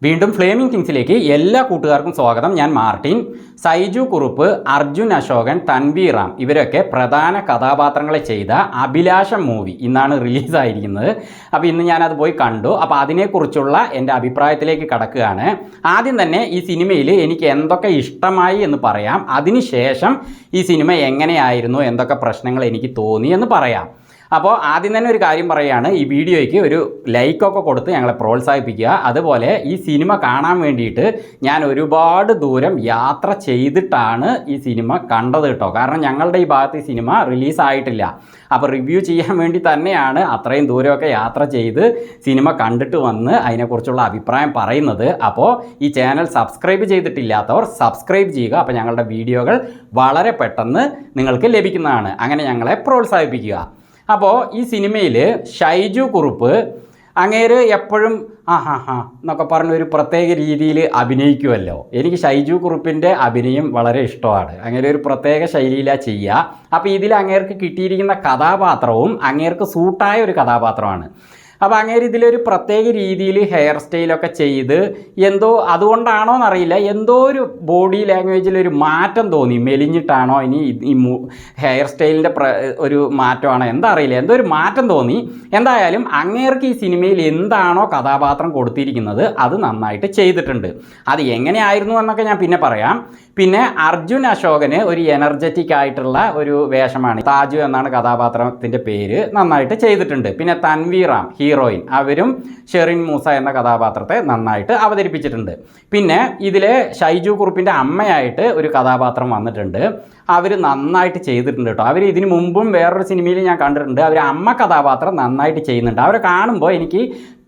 വീണ്ടും ഫ്ലേമിംഗ് കിങ്സിലേക്ക് എല്ലാ കൂട്ടുകാർക്കും സ്വാഗതം. ഞാൻ മാർട്ടിൻ. സൈജു കുറുപ്പ്, അർജുൻ അശോകൻ, തൻവീർ റാം ഇവരൊക്കെ പ്രധാന കഥാപാത്രങ്ങളെ ചെയ്ത അഭിലാഷം മൂവി ഇന്നാണ് റിലീസായിരിക്കുന്നത്. അപ്പോൾ ഇന്ന് ഞാനത് പോയി കണ്ടു. അപ്പോൾ അതിനെക്കുറിച്ചുള്ള എൻ്റെ അഭിപ്രായത്തിലേക്ക് കടക്കുകയാണ്. ആദ്യം തന്നെ ഈ സിനിമയിൽ എനിക്ക് എന്തൊക്കെ ഇഷ്ടമായി എന്ന് പറയാം. അതിനുശേഷം ഈ സിനിമ എങ്ങനെയായിരുന്നു, എന്തൊക്കെ പ്രശ്നങ്ങൾ എനിക്ക് തോന്നി എന്ന് പറയാം. അപ്പോൾ ആദ്യം തന്നെ ഒരു കാര്യം പറയുകയാണ്, ഈ വീഡിയോയ്ക്ക് ഒരു ലൈക്കൊക്കെ കൊടുത്ത് ഞങ്ങളെ പ്രോത്സാഹിപ്പിക്കുക. അതുപോലെ ഈ സിനിമ കാണാൻ വേണ്ടിയിട്ട് ഞാൻ ഒരുപാട് ദൂരം യാത്ര ചെയ്തിട്ടാണ് ഈ സിനിമ കണ്ടത് കേട്ടോ. കാരണം ഞങ്ങളുടെ ഈ ഭാഗത്ത് ഈ സിനിമ റിലീസായിട്ടില്ല. അപ്പോൾ റിവ്യൂ ചെയ്യാൻ വേണ്ടി തന്നെയാണ് അത്രയും ദൂരമൊക്കെ യാത്ര ചെയ്ത് സിനിമ കണ്ടിട്ട് വന്ന് അതിനെക്കുറിച്ചുള്ള അഭിപ്രായം പറയുന്നത്. അപ്പോൾ ഈ ചാനൽ സബ്സ്ക്രൈബ് ചെയ്തിട്ടില്ലാത്തവർ സബ്സ്ക്രൈബ് ചെയ്യുക. അപ്പോൾ ഞങ്ങളുടെ വീഡിയോകൾ വളരെ പെട്ടെന്ന് നിങ്ങൾക്ക് ലഭിക്കുന്നതാണ്. അങ്ങനെ ഞങ്ങളെ പ്രോത്സാഹിപ്പിക്കുക. അപ്പോൾ ഈ സിനിമയിൽ ഷൈജു കുറുപ്പ് അങ്ങേര് എപ്പോഴും എന്നൊക്കെ പറഞ്ഞ ഒരു പ്രത്യേക രീതിയിൽ അഭിനയിക്കുമല്ലോ. എനിക്ക് ഷൈജു കുറുപ്പിൻ്റെ അഭിനയം വളരെ ഇഷ്ടമാണ്. അങ്ങനെ ഒരു പ്രത്യേക ശൈലിയിലാണ് ചെയ്യുക. അപ്പോൾ ഇതിൽ അങ്ങേർക്ക് കിട്ടിയിരിക്കുന്ന കഥാപാത്രവും അങ്ങേർക്ക് സൂട്ടായ ഒരു കഥാപാത്രമാണ്. അപ്പോൾ അങ്ങേര് ഇതിലൊരു പ്രത്യേക രീതിയിൽ ഹെയർ സ്റ്റൈലൊക്കെ ചെയ്ത് എന്തോ അതുകൊണ്ടാണോ എന്നറിയില്ല, എന്തോ ഒരു ബോഡി ലാംഗ്വേജിലൊരു മാറ്റം തോന്നി. മെലിഞ്ഞിട്ടാണോ ഇനി ഈ ഹെയർ സ്റ്റൈലിൻ്റെ ഒരു മാറ്റമാണോ എന്താ അറിയില്ല, എന്തോ ഒരു മാറ്റം തോന്നി. എന്തായാലും അങ്ങേർക്ക് ഈ സിനിമയിൽ എന്താണോ കഥാപാത്രം കൊടുത്തിരിക്കുന്നത് അത് നന്നായിട്ട് ചെയ്തിട്ടുണ്ട്. അത് എങ്ങനെയായിരുന്നു എന്നൊക്കെ ഞാൻ പിന്നെ പറയാം. പിന്നെ അർജുൻ അശോകന് ഒരു എനർജറ്റിക് ആയിട്ടുള്ള ഒരു വേഷമാണ്. താജു എന്നാണ് കഥാപാത്രത്തിൻ്റെ പേര്. നന്നായിട്ട് ചെയ്തിട്ടുണ്ട്. പിന്നെ തൻവീർ റാം ഹീറോയിൻ, അവരും ഷെറിൻ മൂസ എന്ന കഥാപാത്രത്തെ നന്നായിട്ട് അവതരിപ്പിച്ചിട്ടുണ്ട്. പിന്നെ ഇതിലെ ഷൈജു കുറുപ്പിൻ്റെ അമ്മയായിട്ട് ഒരു കഥാപാത്രം വന്നിട്ടുണ്ട്. അവർ നന്നായിട്ട് ചെയ്തിട്ടുണ്ട് കേട്ടോ. അവർ ഇതിന് മുമ്പും വേറൊരു സിനിമയിൽ ഞാൻ കണ്ടിട്ടുണ്ട്. അവർ അമ്മ കഥാപാത്രം നന്നായിട്ട് ചെയ്യുന്നുണ്ട്. അവരെ കാണുമ്പോൾ എനിക്ക്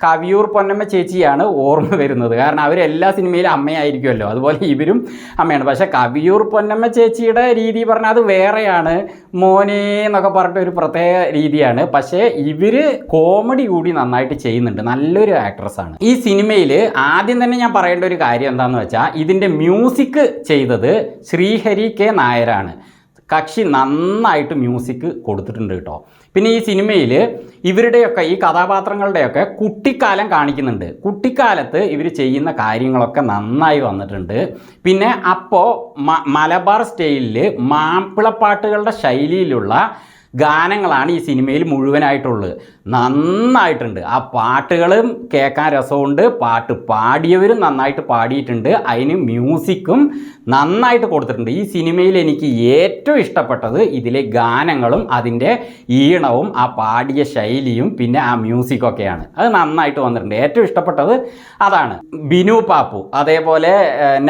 കവിയൂർ പൊന്നമ്മ ചേച്ചിയാണ് ഓർമ്മ വരുന്നത്. കാരണം അവരെല്ലാ സിനിമയിലും അമ്മയായിരിക്കുമല്ലോ, അതുപോലെ ഇവരും അമ്മയാണ്. പക്ഷേ കവിയൂർ പൊന്നമ്മ ചേച്ചിയുടെ രീതി പറഞ്ഞാൽ അത് വേറെയാണ്. മോനെ എന്നൊക്കെ പറഞ്ഞിട്ട് ഒരു പ്രത്യേക രീതിയാണ്. പക്ഷേ ഇവർ കോമഡി കൂടി നന്നായിട്ട് ചെയ്യുന്നുണ്ട്. നല്ലൊരു ആക്ട്രസ്സാണ്. ഈ സിനിമയിൽ ആദ്യം തന്നെ ഞാൻ പറയേണ്ട ഒരു കാര്യം എന്താണെന്ന് വെച്ചാൽ, ഇതിൻ്റെ മ്യൂസിക് ചെയ്തത് ശ്രീഹരി കെ നായരാണ്. കക്ഷി നന്നായിട്ട് മ്യൂസിക് കൊടുത്തിട്ടുണ്ട് കേട്ടോ. പിന്നെ ഈ സിനിമയിൽ ഇവരുടെയൊക്കെ ഈ കഥാപാത്രങ്ങളുടെയൊക്കെ കുട്ടിക്കാലം കാണിക്കുന്നുണ്ട്. കുട്ടിക്കാലത്ത് ഇവർ ചെയ്യുന്ന കാര്യങ്ങളൊക്കെ നന്നായി വന്നിട്ടുണ്ട്. പിന്നെ അപ്പോൾ മലബാർ സ്റ്റൈലിൽ മാപ്പിളപ്പാട്ടുകളുടെ ശൈലിയിലുള്ള ഗാനങ്ങളാണ് ഈ സിനിമയിൽ മുഴുവനായിട്ടുള്ളത്. നന്നായിട്ടുണ്ട്. ആ പാട്ടുകളും കേൾക്കാൻ രസമുണ്ട്. പാട്ട് പാടിയവരും നന്നായിട്ട് പാടിയിട്ടുണ്ട്. അതിന് മ്യൂസിക്കും നന്നായിട്ട് കൊടുത്തിട്ടുണ്ട്. ഈ സിനിമയിൽ എനിക്ക് ഏറ്റവും ഇഷ്ടപ്പെട്ടത് ഇതിലെ ഗാനങ്ങളും അതിൻ്റെ ഈണവും ആ പാടിയ ശൈലിയും പിന്നെ ആ മ്യൂസിക്കൊക്കെയാണ്. അത് നന്നായിട്ട് വന്നിട്ടുണ്ട്. ഏറ്റവും ഇഷ്ടപ്പെട്ടത് അതാണ്. ബിനു പാപ്പു, അതേപോലെ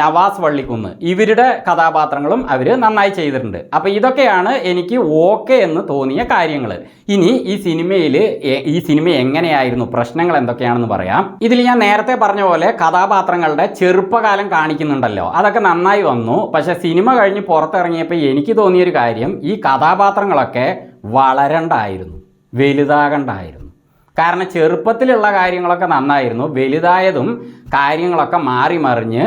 നവാസ് വള്ളിക്കുന്ന്, ഇവരുടെ കഥാപാത്രങ്ങളും അവർ നന്നായി ചെയ്തിട്ടുണ്ട്. അപ്പോൾ ഇതൊക്കെയാണ് എനിക്ക് ഓക്കെ എന്ന് തോന്നിയ കാര്യങ്ങൾ. ഇനി ഈ സിനിമ എങ്ങനെയായിരുന്നു, പ്രശ്നങ്ങൾ എന്തൊക്കെയാണെന്ന് പറയാം. ഇതിൽ ഞാൻ നേരത്തെ പറഞ്ഞ പോലെ കഥാപാത്രങ്ങളുടെ ചെറുപ്പകാലം കാണിക്കുന്നുണ്ടല്ലോ, അതൊക്കെ നന്നായി വന്നു. പക്ഷേ സിനിമ കഴിഞ്ഞ് പുറത്തിറങ്ങിയപ്പോൾ എനിക്ക് തോന്നിയൊരു കാര്യം, ഈ കഥാപാത്രങ്ങളൊക്കെ വളരണ്ടായിരുന്നു, വലുതാകണ്ടായിരുന്നു. കാരണം ചെറുപ്പത്തിലുള്ള കാര്യങ്ങളൊക്കെ നന്നായിരുന്നു. വലുതായതും കാര്യങ്ങളൊക്കെ മാറി മറിഞ്ഞ്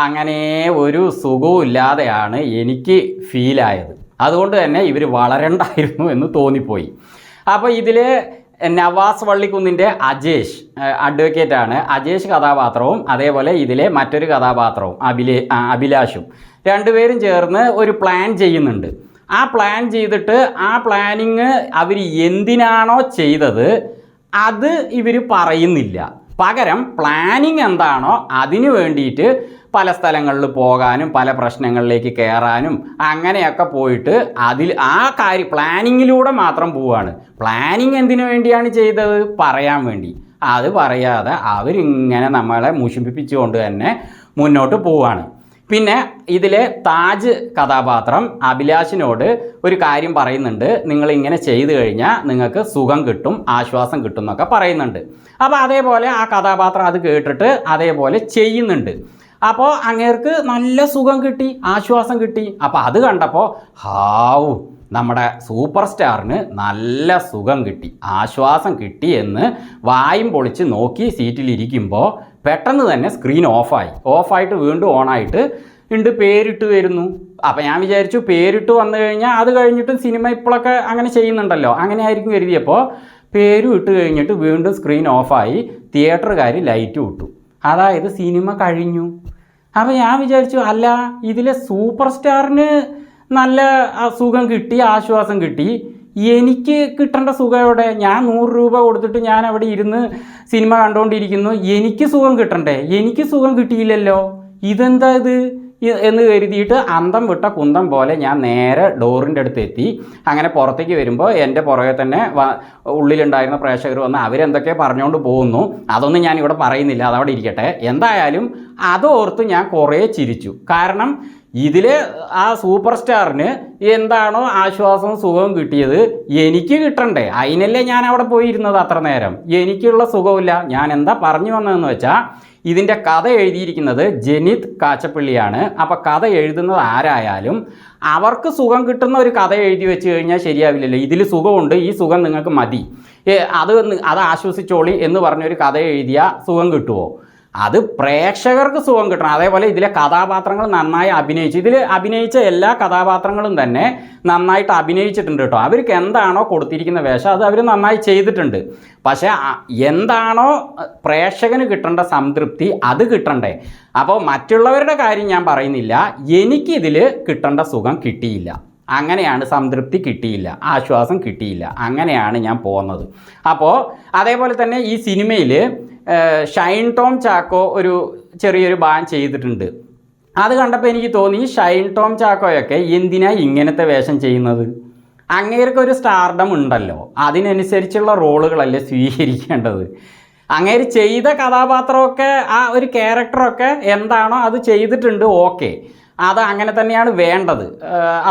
അങ്ങനെ ഒരു സുഖവും ഇല്ലാതെയാണ് എനിക്ക് ഫീലായത്. അതുകൊണ്ട് തന്നെ ഇവർ വളരണ്ടായിരുന്നു എന്ന് തോന്നിപ്പോയി. അപ്പോൾ ഇതിൽ നവാസ് വള്ളിക്കുന്നിൻ്റെ അജേഷ് അഡ്വക്കേറ്റാണ്. അജേഷ് കഥാപാത്രവും അതേപോലെ ഇതിലെ മറ്റൊരു കഥാപാത്രവും അഭിലാഷും രണ്ടുപേരും ചേർന്ന് ഒരു പ്ലാൻ ചെയ്യുന്നുണ്ട്. ആ പ്ലാൻ ചെയ്തിട്ട് ആ പ്ലാനിങ് അവർ എന്തിനാണോ ചെയ്തത് അത് ഇവർ പറയുന്നില്ല. പകരം പ്ലാനിങ് എന്താണോ അതിനു വേണ്ടിയിട്ട് പല സ്ഥലങ്ങളിൽ പോകാനും പല പ്രശ്നങ്ങളിലേക്ക് കയറാനും അങ്ങനെയൊക്കെ പോയിട്ട് ആ പ്ലാനിങ്ങിലൂടെ മാത്രം പോവുകയാണ്. പ്ലാനിങ് എന്തിനു വേണ്ടിയാണ് ചെയ്തത് പറയാൻ വേണ്ടി. അത് പറയാതെ അവരിങ്ങനെ നമ്മളെ മുഷിപ്പിച്ചുകൊണ്ട് തന്നെ മുന്നോട്ട് പോവുകയാണ്. പിന്നെ ഇതിലെ താജ് കഥാപാത്രം അഭിലാഷിനോട് ഒരു കാര്യം പറയുന്നുണ്ട്, നിങ്ങളിങ്ങനെ ചെയ്തു കഴിഞ്ഞാൽ നിങ്ങൾക്ക് സുഖം കിട്ടും, ആശ്വാസം കിട്ടും എന്നൊക്കെ പറയുന്നുണ്ട്. അപ്പോൾ അതേപോലെ ആ കഥാപാത്രം അത് കേട്ടിട്ട് അതേപോലെ ചെയ്യുന്നുണ്ട്. അപ്പോൾ അങ്ങേർക്ക് നല്ല സുഖം കിട്ടി, ആശ്വാസം കിട്ടി. അപ്പോൾ അത് കണ്ടപ്പോൾ നമ്മുടെ സൂപ്പർ സ്റ്റാറിന് നല്ല സുഖം കിട്ടി, ആശ്വാസം കിട്ടി എന്ന് വായും പൊളിച്ച് നോക്കി സീറ്റിലിരിക്കുമ്പോൾ പെട്ടെന്ന് തന്നെ സ്ക്രീൻ ഓഫായിട്ട് വീണ്ടും ഓണായിട്ട് പേരിട്ട് വരുന്നു. അപ്പോൾ ഞാൻ വിചാരിച്ചു പേരിട്ട് വന്നു കഴിഞ്ഞാൽ അത് കഴിഞ്ഞിട്ടും സിനിമ ഇപ്പോഴൊക്കെ അങ്ങനെ ചെയ്യുന്നുണ്ടല്ലോ, അങ്ങനെ ആയിരിക്കും കരുതിയപ്പോൾ പേരും ഇട്ട് കഴിഞ്ഞിട്ട് വീണ്ടും സ്ക്രീൻ ഓഫായി. തിയേറ്ററുകാർ ലൈറ്റ് വിട്ടു. അതായത് സിനിമ കഴിഞ്ഞു. അപ്പോൾ ഞാൻ വിചാരിച്ചു, അല്ല ഇതിലെ സൂപ്പർ സ്റ്റാറിന് നല്ല സുഖം കിട്ടി, ആശ്വാസം കിട്ടി, എനിക്ക് കിട്ടേണ്ട സുഖം എവിടെ? ഞാൻ 100 രൂപ കൊടുത്തിട്ട് ഞാൻ അവിടെ ഇരുന്ന് സിനിമ കണ്ടുകൊണ്ടിരിക്കുന്നു, എനിക്ക് സുഖം കിട്ടണ്ടേ? എനിക്ക് സുഖം കിട്ടിയില്ലല്ലോ, ഇതെന്താ ഇത് എന്ന് കരുതിയിട്ട് അന്തം വിട്ട കുന്തം പോലെ ഞാൻ നേരെ ഡോറിൻ്റെ അടുത്ത് എത്തി. അങ്ങനെ പുറത്തേക്ക് വരുമ്പോൾ എൻ്റെ പുറകെ തന്നെ ഉള്ളിലുണ്ടായിരുന്ന പ്രേക്ഷകർ വന്ന് അവരെന്തൊക്കെ പറഞ്ഞുകൊണ്ട് പോകുന്നു. അതൊന്നും ഞാൻ ഇവിടെ പറയുന്നില്ല, അതവിടെ ഇരിക്കട്ടെ. എന്തായാലും അതോർത്ത് ഞാൻ കുറേ ചിരിച്ചു. കാരണം ഇതിൽ ആ സൂപ്പർ സ്റ്റാറിന് എന്താണോ ആശ്വാസവും സുഖവും കിട്ടിയത് എനിക്ക് കിട്ടണ്ടേ? അതിനല്ലേ ഞാൻ അവിടെ പോയിരുന്നത് അത്ര നേരം. എനിക്കുള്ള സുഖമില്ല. ഞാൻ എന്താ പറഞ്ഞു വന്നതെന്ന് വെച്ചാൽ, ഇതിൻ്റെ കഥ എഴുതിയിരിക്കുന്നത് ജനിത് കാച്ചപ്പള്ളിയാണ്. അപ്പോൾ കഥ എഴുതുന്നത് ആരായാലും അവർക്ക് സുഖം കിട്ടുന്ന ഒരു കഥ എഴുതി വെച്ച് കഴിഞ്ഞാൽ ശരിയാവില്ലല്ലോ. ഇതിൽ സുഖമുണ്ട്, ഈ സുഖം നിങ്ങൾക്ക് മതി, അത് ആശ്വസിച്ചോളി എന്ന് പറഞ്ഞൊരു കഥ എഴുതിയാൽ സുഖം കിട്ടുമോ? അത് പ്രേക്ഷകർക്ക് സുഖം കിട്ടണം. അതേപോലെ ഇതിലെ കഥാപാത്രങ്ങൾ നന്നായി അഭിനയിച്ചു. ഇതിൽ അഭിനയിച്ച എല്ലാ കഥാപാത്രങ്ങളും തന്നെ നന്നായിട്ട് അഭിനയിച്ചിട്ടുണ്ട് കേട്ടോ. അവർക്ക് എന്താണോ കൊടുത്തിരിക്കുന്ന വേഷം അത് അവർ നന്നായി ചെയ്തിട്ടുണ്ട്. പക്ഷേ എന്താണോ പ്രേക്ഷകന് കിട്ടേണ്ട സംതൃപ്തി അത് കിട്ടണ്ടേ? അപ്പോൾ മറ്റുള്ളവരുടെ കാര്യം ഞാൻ പറയുന്നില്ല, എനിക്കിതിൽ കിട്ടേണ്ട സുഖം കിട്ടിയില്ല. അങ്ങനെയാണ്, സംതൃപ്തി കിട്ടിയില്ല, ആശ്വാസം കിട്ടിയില്ല. അങ്ങനെയാണ് ഞാൻ പോകുന്നത്. അപ്പോൾ അതേപോലെ തന്നെ ഈ സിനിമയിൽ ഷൈൻ ടോം ചാക്കോ ഒരു ചെറിയൊരു ഭാഗം ചെയ്തിട്ടുണ്ട്. അത് കണ്ടപ്പോൾ എനിക്ക് തോന്നി, ഷൈൻ ടോം ചാക്കോയൊക്കെ എന്തിനാ ഇങ്ങനത്തെ വേഷം ചെയ്യുന്നത്? അങ്ങേർക്കൊരു സ്റ്റാർഡം ഉണ്ടല്ലോ, അതിനനുസരിച്ചുള്ള റോളുകളല്ലേ സ്വീകരിക്കേണ്ടത്. അങ്ങേര് ചെയ്ത കഥാപാത്രമൊക്കെ ആ ഒരു ക്യാരക്ടറൊക്കെ എന്താണോ അത് ചെയ്തിട്ടുണ്ട്, ഓക്കെ, അത് അങ്ങനെ തന്നെയാണ് വേണ്ടത്,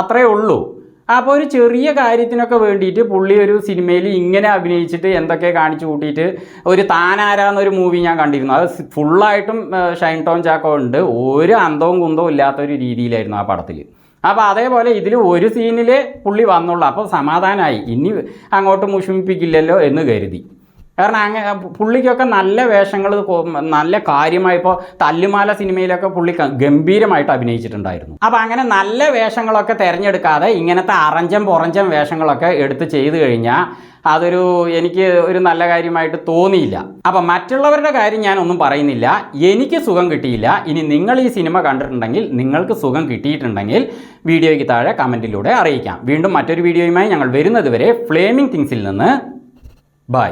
അത്രയേ ഉള്ളൂ. അപ്പോൾ ഒരു ചെറിയ കാര്യത്തിനൊക്കെ വേണ്ടിയിട്ട് പുള്ളി ഒരു സിനിമയിൽ ഇങ്ങനെ അഭിനയിച്ചിട്ട് എന്തൊക്കെ കാണിച്ചു കൂട്ടിയിട്ട് ഒരു താനാരാന്നൊരു മൂവി ഞാൻ കണ്ടിരുന്നു. അത് ഫുള്ളായിട്ടും ഷൈൻ ടോം ചാക്കോ ഉണ്ട്, ഒരു അന്തവും കുന്തവും ഇല്ലാത്തൊരു രീതിയിലായിരുന്നു ആ പടത്തിൽ. അപ്പോൾ അതേപോലെ ഇതിൽ ഒരു സീനിൽ പുള്ളി വന്നുള്ളൂ. അപ്പോൾ സമാധാനമായി, ഇനി അങ്ങോട്ട് മുഷിപ്പിക്കില്ലല്ലോ എന്ന് കരുതി. കാരണം പുള്ളിക്കൊക്കെ നല്ല വേഷങ്ങൾ നല്ല കാര്യമായി, ഇപ്പോൾ തല്ലുമാല സിനിമയിലൊക്കെ പുള്ളി ഗംഭീരമായിട്ട് അഭിനയിച്ചിട്ടുണ്ടായിരുന്നു. അപ്പോൾ അങ്ങനെ നല്ല വേഷങ്ങളൊക്കെ തിരഞ്ഞെടുക്കാതെ ഇങ്ങനത്തെ അറഞ്ചം പുറഞ്ചം വേഷങ്ങളൊക്കെ എടുത്ത് ചെയ്തു കഴിഞ്ഞാൽ എനിക്ക് ഒരു നല്ല കാര്യമായിട്ട് തോന്നിയില്ല. അപ്പം മറ്റുള്ളവരുടെ കാര്യം ഞാനൊന്നും പറയുന്നില്ല, എനിക്ക് സുഖം കിട്ടിയില്ല. ഇനി നിങ്ങൾ ഈ സിനിമ കണ്ടിട്ടുണ്ടെങ്കിൽ, നിങ്ങൾക്ക് സുഖം കിട്ടിയിട്ടുണ്ടെങ്കിൽ വീഡിയോയ്ക്ക് താഴെ കമൻറ്റിലൂടെ അറിയിക്കാം. വീണ്ടും മറ്റൊരു വീഡിയോയുമായി ഞങ്ങൾ വരുന്നത് വരെ ഫ്ലേമിംഗ് തിങ്സിൽ നിന്ന് ബൈ.